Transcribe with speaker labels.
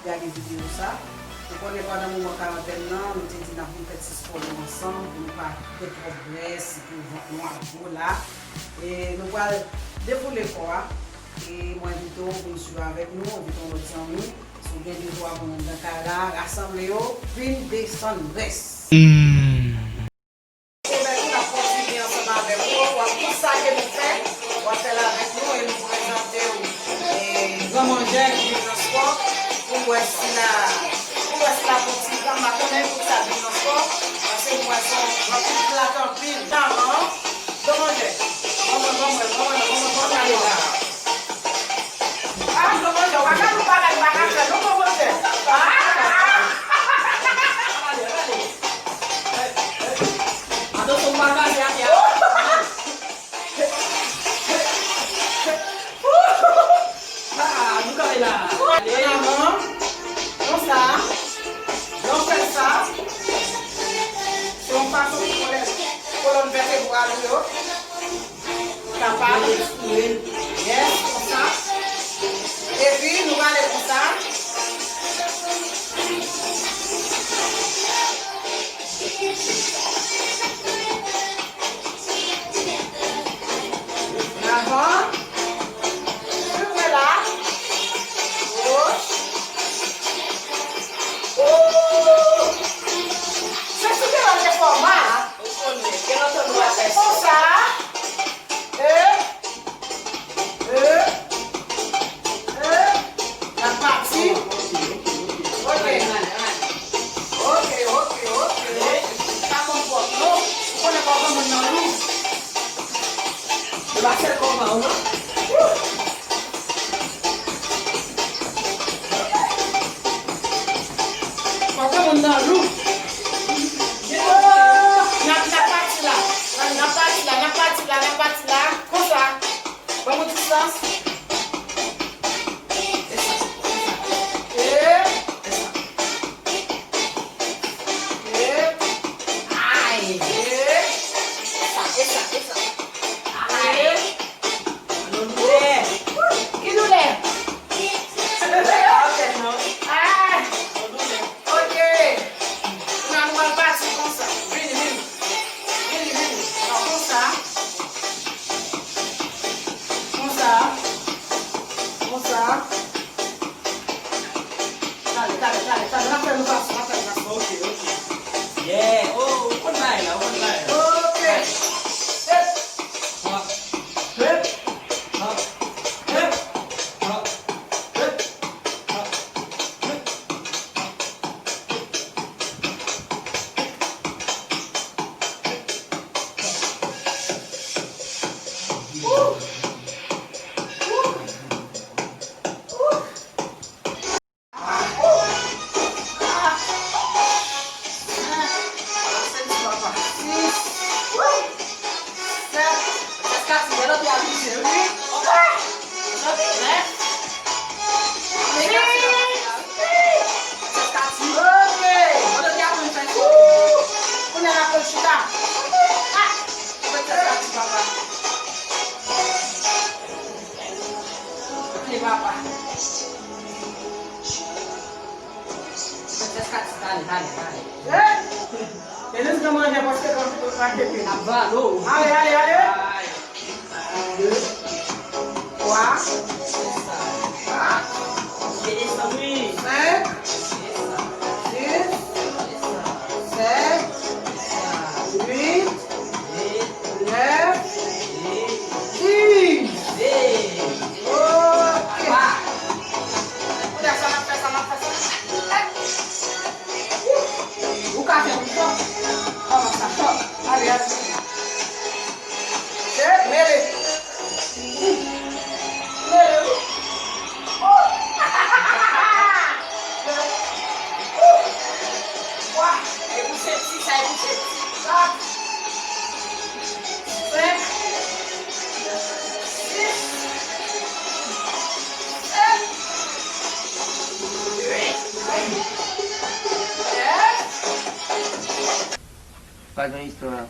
Speaker 1: regarder vidéo ça. Vous connaissez pas dans mon quarantaine, non, nous avons dit qu'on a fait ce sport ensemble, pour nous pas de progrès, pour nous là. Et nous allons défouler quoi. Et moi, je vous suivre avec nous, on va dire nous. Si vous avez des droits pour nous dans rassembler, puis descendre, reste. Et bien, nous avons continué ensemble avec vous. Tout ça que nous faisons, on va faire avec nous et nous présenter les grands mangeurs qui viennent dans le sport. Pour voir si la politique, on va connaître tout ça dans le sport. Parce que moi, on va tout la campagne. Demandez. On va aller là. Ah, demandez. On va pas nous parler de bagage. Nous commençons. Comme ça, on fait ça. Si on passe au colonne vertébrale, capable de soulever. Yes, comme ça. Et puis, nous allons aller comme ça. Avant. Allez, allez, allez. 2, 3, 4, 5, 6, 7, 8, 9, 10. Ok. Udah sampai. Buka ya, buka. Oh, masa. Allez, allez.
Speaker 2: Faz uma história.